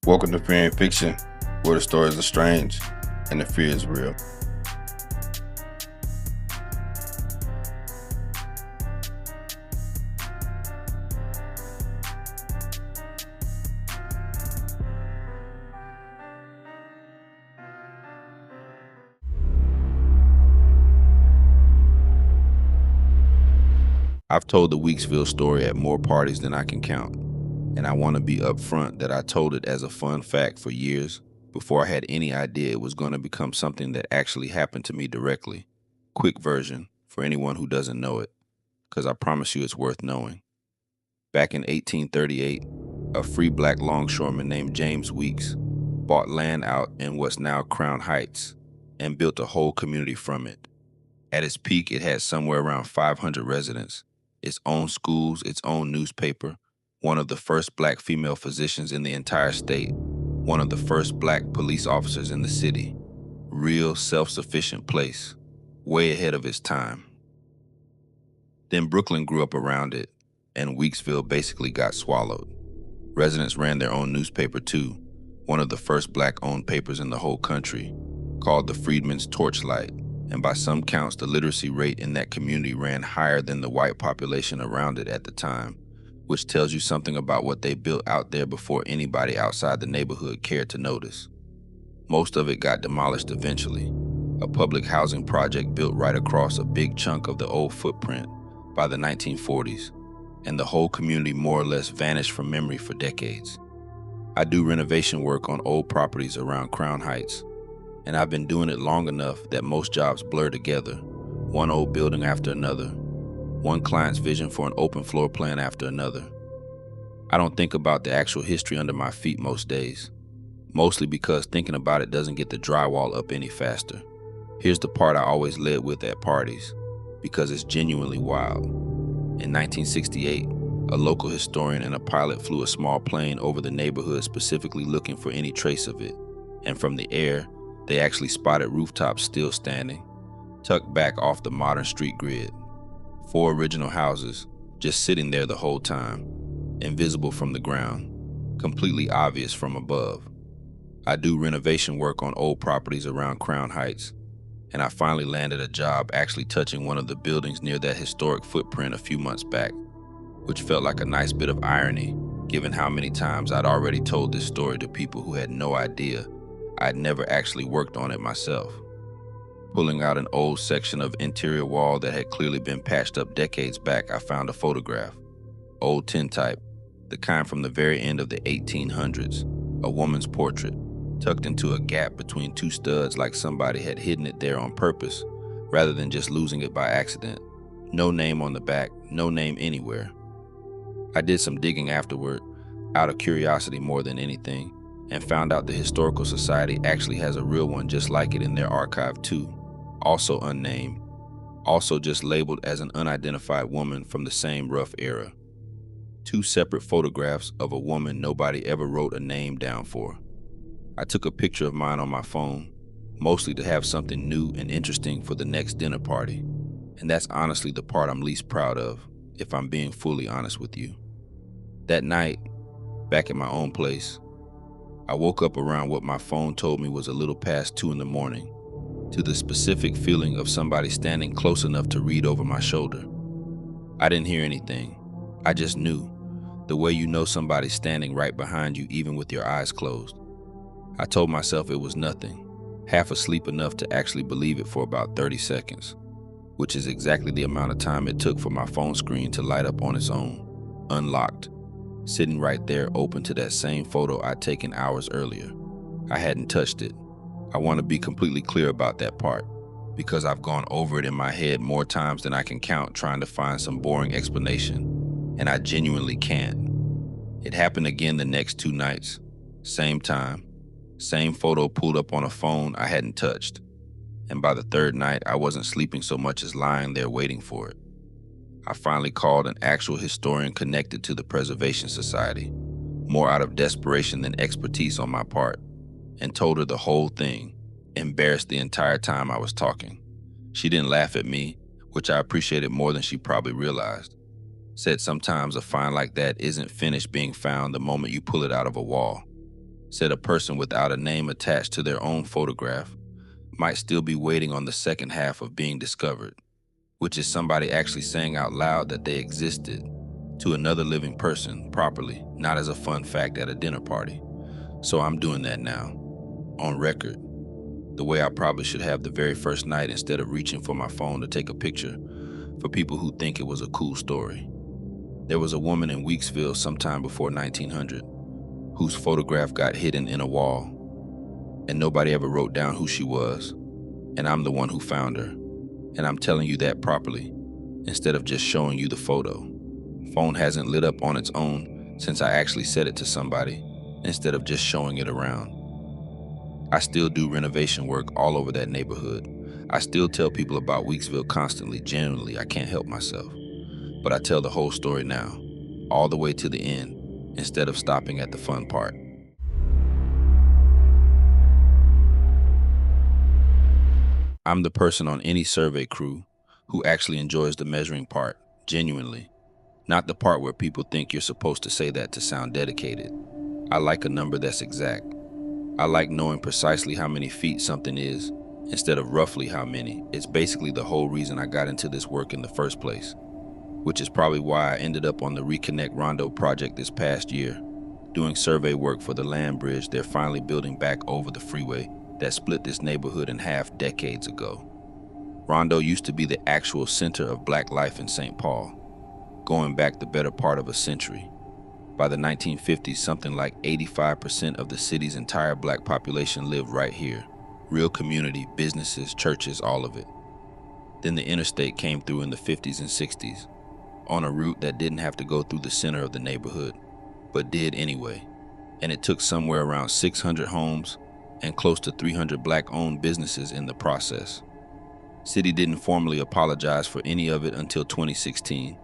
Welcome to Fear and Fiction, where the stories are strange and the fear is real. I've told the Weeksville story at more parties than I can count, and I want to be upfront that I told it as a fun fact for years before I had any idea it was going to become something that actually happened to me directly. Quick version for anyone who doesn't know it, because I promise you it's worth knowing. Back in 1838, a free black longshoreman named James Weeks bought land out in what's now Crown Heights and built a whole community from it. At its peak, it had somewhere around 500 residents, its own schools, its own newspaper, one of the first black female physicians in the entire state, one of the first black police officers in the city. Real self-sufficient place, way ahead of its time. Then Brooklyn grew up around it, and Weeksville basically got swallowed. Residents ran their own newspaper too, one of the first black-owned papers in the whole country, called the Freedmen's Torchlight, and by some counts the literacy rate in that community ran higher than the white population around it at the time, which tells you something about what they built out there before anybody outside the neighborhood cared to notice. Most of it got demolished eventually, a public housing project built right across a big chunk of the old footprint by the 1940s, and the whole community more or less vanished from memory for decades. I do renovation work on old properties around Crown Heights, and I've been doing it long enough that most jobs blur together, one old building after another, one client's vision for an open floor plan after another. I don't think about the actual history under my feet most days, mostly because thinking about it doesn't get the drywall up any faster. Here's the part I always led with at parties, because it's genuinely wild. In 1968, a local historian and a pilot flew a small plane over the neighborhood specifically looking for any trace of it, and from the air, they actually spotted rooftops still standing, tucked back off the modern street grid. 4 original houses, just sitting there the whole time, invisible from the ground, completely obvious from above. I do renovation work on old properties around Crown Heights, and I finally landed a job actually touching one of the buildings near that historic footprint a few months back, which felt like a nice bit of irony, given how many times I'd already told this story to people who had no idea I'd never actually worked on it myself. Pulling out an old section of interior wall that had clearly been patched up decades back, I found a photograph. Old tintype, the kind from the very end of the 1800s, a woman's portrait, tucked into a gap between 2 studs like somebody had hidden it there on purpose, rather than just losing it by accident. No name on the back, no name anywhere. I did some digging afterward, out of curiosity more than anything, and found out the Historical Society actually has a real one just like it in their archive too, also unnamed, also just labeled as an unidentified woman from the same rough era. 2 separate photographs of a woman nobody ever wrote a name down for. I took a picture of mine on my phone, mostly to have something new and interesting for the next dinner party, and that's honestly the part I'm least proud of, if I'm being fully honest with you. That night, back at my own place, I woke up around what my phone told me was a little past 2 in the morning, to the specific feeling of somebody standing close enough to read over my shoulder. I didn't hear anything. I just knew, the way you know somebody's standing right behind you even with your eyes closed. I told myself it was nothing, half asleep enough to actually believe it for about 30 seconds, which is exactly the amount of time it took for my phone screen to light up on its own, unlocked, sitting right there open to that same photo I'd taken hours earlier. I hadn't touched it. I want to be completely clear about that part, because I've gone over it in my head more times than I can count trying to find some boring explanation, and I genuinely can't. It happened again the next 2 nights, same time, same photo pulled up on a phone I hadn't touched, and by the 3rd night I wasn't sleeping so much as lying there waiting for it. I finally called an actual historian connected to the Preservation Society, more out of desperation than expertise on my part, and told her the whole thing, embarrassed the entire time I was talking. She didn't laugh at me, which I appreciated more than she probably realized. Said sometimes a find like that isn't finished being found the moment you pull it out of a wall. said a person without a name attached to their own photograph might still be waiting on the second half of being discovered, which is somebody actually saying out loud that they existed to another living person properly, not as a fun fact at a dinner party. So I'm doing that now, on record, the way I probably should have the very first night instead of reaching for my phone to take a picture for people who think it was a cool story. There was a woman in Weeksville sometime before 1900 whose photograph got hidden in a wall, and nobody ever wrote down who she was, and I'm the one who found her, and I'm telling you that properly instead of just showing you the photo. Phone hasn't lit up on its own since I actually said it to somebody instead of just showing it around. I still do renovation work all over that neighborhood. I still tell people about Weeksville constantly. Genuinely, I can't help myself. But I tell the whole story now, all the way to the end, instead of stopping at the fun part. I'm the person on any survey crew who actually enjoys the measuring part, genuinely. Not the part where people think you're supposed to say that to sound dedicated. I like a number that's exact. I like knowing precisely how many feet something is instead of roughly how many. It's basically the whole reason I got into this work in the first place, which is probably why I ended up on the Reconnect Rondo project this past year, doing survey work for the land bridge they're finally building back over the freeway that split this neighborhood in half decades ago. Rondo used to be the actual center of black life in St. Paul, going back the better part of a century. By the 1950s, something like 85% of the city's entire black population lived right here. Real community, businesses, churches, all of it. Then the interstate came through in the 50s and 60s, on a route that didn't have to go through the center of the neighborhood, but did anyway. And it took somewhere around 600 homes and close to 300 black-owned businesses in the process. City didn't formally apologize for any of it until 2016,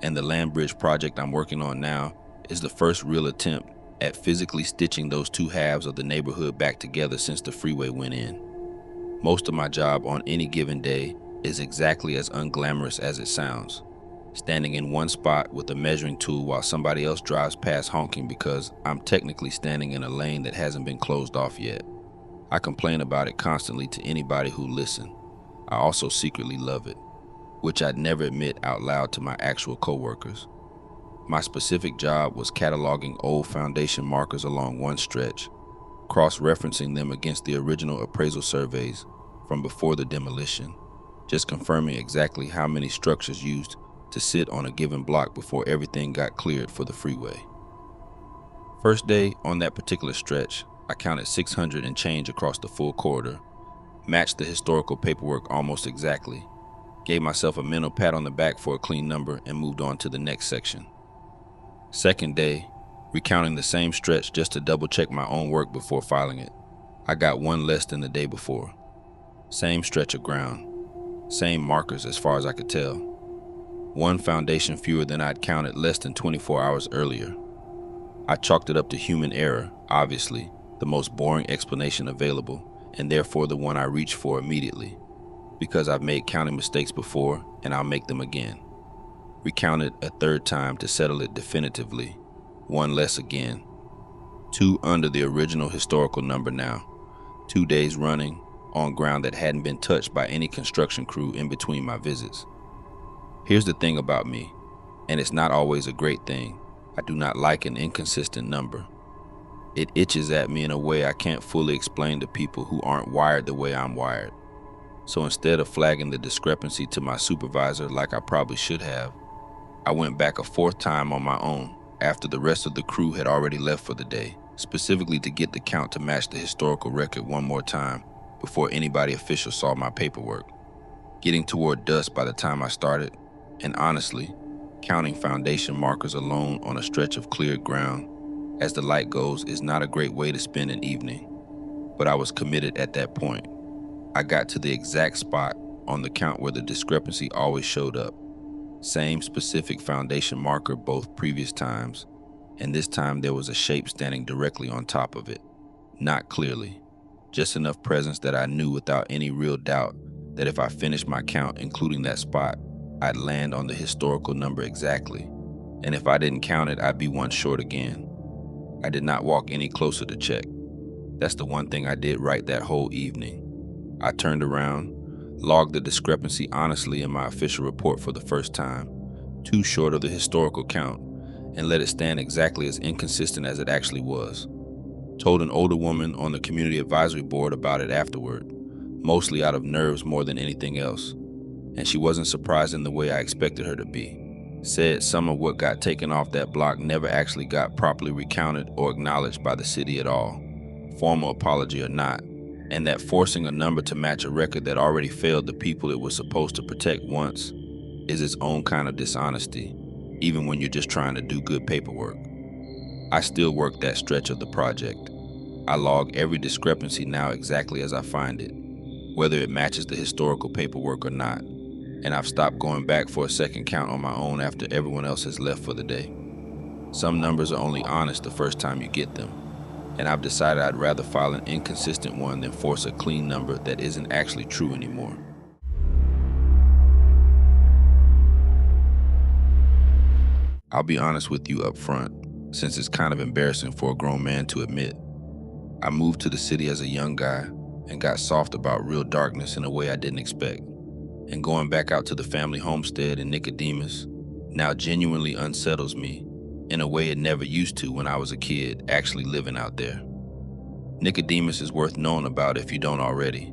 and the land bridge project I'm working on now is the first real attempt at physically stitching those two halves of the neighborhood back together since the freeway went in. Most of my job on any given day is exactly as unglamorous as it sounds, standing in one spot with a measuring tool while somebody else drives past honking because I'm technically standing in a lane that hasn't been closed off yet. I complain about it constantly to anybody who listens. I also secretly love it, which I'd never admit out loud to my actual coworkers. My specific job was cataloging old foundation markers along one stretch, cross-referencing them against the original appraisal surveys from before the demolition, just confirming exactly how many structures used to sit on a given block before everything got cleared for the freeway. First day on that particular stretch, I counted 600 and change across the full corridor, matched the historical paperwork almost exactly, gave myself a mental pat on the back for a clean number, and moved on to the next section. Second day, recounting the same stretch just to double check my own work before filing it. I got one less than the day before. Same stretch of ground, same markers as far as I could tell. One foundation fewer than I'd counted less than 24 hours earlier. I chalked it up to human error, obviously, the most boring explanation available, and therefore the one I reached for immediately, because I've made counting mistakes before and I'll make them again. Recounted a third time to settle it definitively, one less again. 2 under the original historical number now, 2 days running on ground that hadn't been touched by any construction crew in between my visits. Here's the thing about me, and it's not always a great thing. I do not like an inconsistent number. It itches at me in a way I can't fully explain to people who aren't wired the way I'm wired. So instead of flagging the discrepancy to my supervisor like I probably should have, I went back a 4th time on my own after the rest of the crew had already left for the day, specifically to get the count to match the historical record one more time before anybody official saw my paperwork. Getting toward dusk by the time I started, and honestly, counting foundation markers alone on a stretch of cleared ground as the light goes is not a great way to spend an evening, but I was committed at that point. I got to the exact spot on the count where the discrepancy always showed up. Same specific foundation marker both previous times, and this time there was a shape standing directly on top of it. Not clearly, just enough presence that I knew without any real doubt that if I finished my count including that spot, I'd land on the historical number exactly, and if I didn't count it, I'd be one short again. I did not walk any closer to check. That's the one thing I did right that whole evening. I turned around, logged the discrepancy honestly in my official report for the first time, too short of the historical count, and let it stand exactly as inconsistent as it actually was. Told an older woman on the community advisory board about it afterward, mostly out of nerves more than anything else, and she wasn't surprised in the way I expected her to be. Said some of what got taken off that block never actually got properly recounted or acknowledged by the city at all, formal apology or not, and that forcing a number to match a record that already failed the people it was supposed to protect once is its own kind of dishonesty, even when you're just trying to do good paperwork. I still work that stretch of the project. I log every discrepancy now exactly as I find it, whether it matches the historical paperwork or not, and I've stopped going back for a second count on my own after everyone else has left for the day. Some numbers are only honest the first time you get them, and I've decided I'd rather file an inconsistent one than force a clean number that isn't actually true anymore. I'll be honest with you up front, since it's kind of embarrassing for a grown man to admit. I moved to the city as a young guy and got soft about real darkness in a way I didn't expect. And going back out to the family homestead in Nicodemus now genuinely unsettles me in a way it never used to when I was a kid actually living out there. Nicodemus is worth knowing about if you don't already.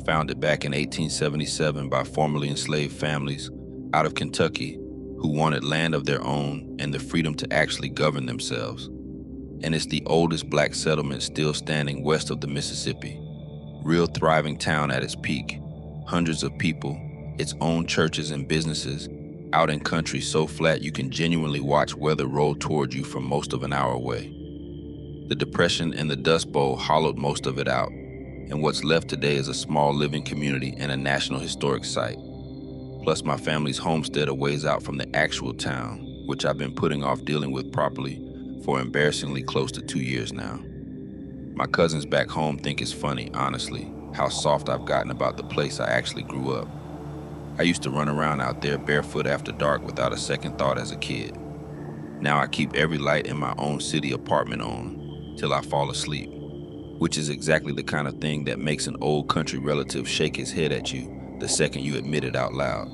Founded back in 1877 by formerly enslaved families out of Kentucky who wanted land of their own and the freedom to actually govern themselves. And it's the oldest black settlement still standing west of the Mississippi. Real thriving town at its peak. Hundreds of people, its own churches and businesses, out in country so flat you can genuinely watch weather roll toward you from most of an hour away. The Depression and the Dust Bowl hollowed most of it out, and what's left today is a small living community and a National Historic Site. Plus my family's homestead a ways out from the actual town, which I've been putting off dealing with properly for embarrassingly close to 2 years now. My cousins back home think it's funny, honestly, how soft I've gotten about the place I actually grew up. I used to run around out there barefoot after dark without a second thought as a kid. Now I keep every light in my own city apartment on till I fall asleep, which is exactly the kind of thing that makes an old country relative shake his head at you the second you admit it out loud.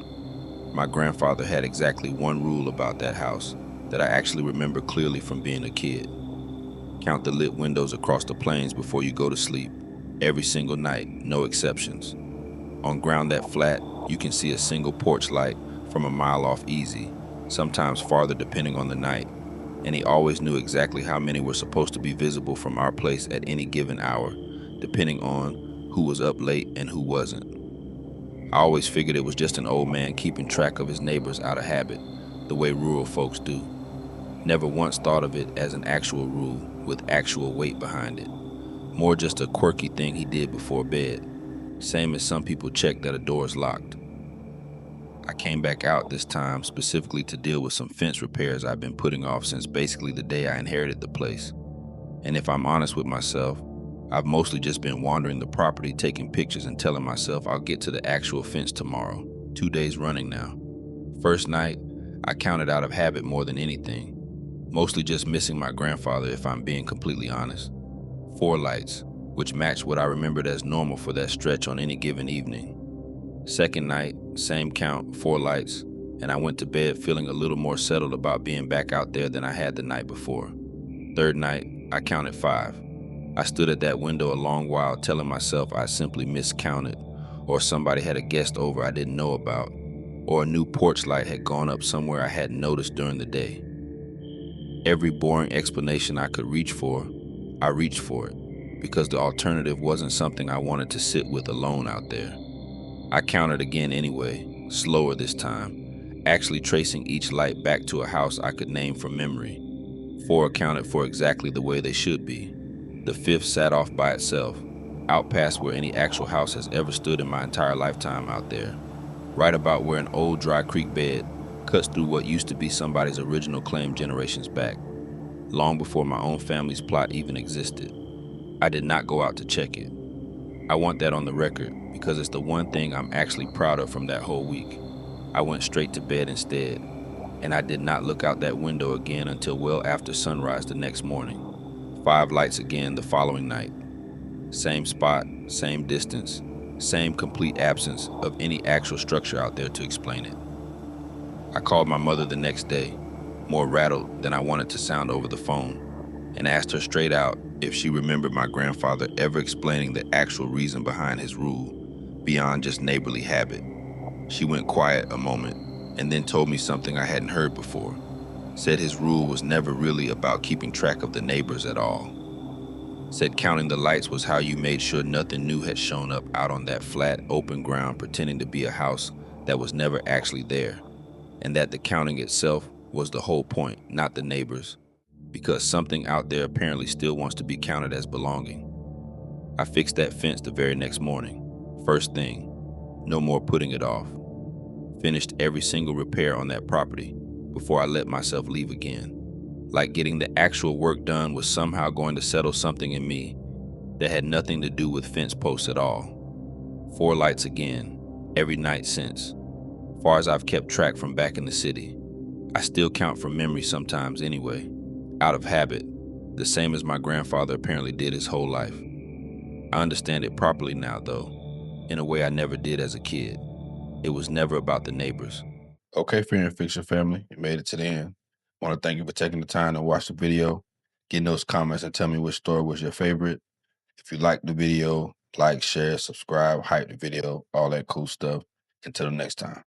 My grandfather had exactly one rule about that house that I actually remember clearly from being a kid. Count the lit windows across the plains before you go to sleep, every single night, no exceptions. On ground that flat, you can see a single porch light from a mile off easy, sometimes farther depending on the night, and he always knew exactly how many were supposed to be visible from our place at any given hour, depending on who was up late and who wasn't. I always figured it was just an old man keeping track of his neighbors out of habit, the way rural folks do. Never once thought of it as an actual rule with actual weight behind it. More just a quirky thing he did before bed, same as some people check that a door is locked. I came back out this time specifically to deal with some fence repairs I've been putting off since basically the day I inherited the place. And if I'm honest with myself, I've mostly just been wandering the property, taking pictures and telling myself I'll get to the actual fence tomorrow, 2 days running now. First night, I counted out of habit more than anything, mostly just missing my grandfather if I'm being completely honest. 4 lights, which matched what I remembered as normal for that stretch on any given evening. Second night, same count, 4 lights, and I went to bed feeling a little more settled about being back out there than I had the night before. Third night, I counted 5. I stood at that window a long while telling myself I simply miscounted, or somebody had a guest over I didn't know about, or a new porch light had gone up somewhere I hadn't noticed during the day. Every boring explanation I could reach for, I reached for it, because the alternative wasn't something I wanted to sit with alone out there. I counted again anyway, slower this time, actually tracing each light back to a house I could name from memory. 4 accounted for exactly the way they should be. The 5th sat off by itself, out past where any actual house has ever stood in my entire lifetime out there, right about where an old dry creek bed cuts through what used to be somebody's original claim generations back, long before my own family's plot even existed. I did not go out to check it. I want that on the record because it's the one thing I'm actually proud of from that whole week. I went straight to bed instead, and I did not look out that window again until well after sunrise the next morning. 5 lights again the following night. Same spot, same distance, same complete absence of any actual structure out there to explain it. I called my mother the next day, more rattled than I wanted to sound over the phone, and asked her straight out if she remembered my grandfather ever explaining the actual reason behind his rule, beyond just neighborly habit. She went quiet a moment and then told me something I hadn't heard before. Said his rule was never really about keeping track of the neighbors at all. Said counting the lights was how you made sure nothing new had shown up out on that flat, open ground pretending to be a house that was never actually there, and that the counting itself was the whole point, not the neighbors, because something out there apparently still wants to be counted as belonging. I fixed that fence the very next morning. First thing, no more putting it off. Finished every single repair on that property before I let myself leave again. Like getting the actual work done was somehow going to settle something in me that had nothing to do with fence posts at all. 4 lights again, every night since. Far as I've kept track from back in the city. I still count from memory sometimes anyway, out of habit, the same as my grandfather apparently did his whole life. I understand it properly now, though, in a way I never did as a kid. It was never about the neighbors. Okay, Fear and Fiction family, you made it to the end. I want to thank you for taking the time to watch the video, getting those comments, and tell me which story was your favorite. If you liked the video, like, share, subscribe, hype the video, all that cool stuff. Until the next time.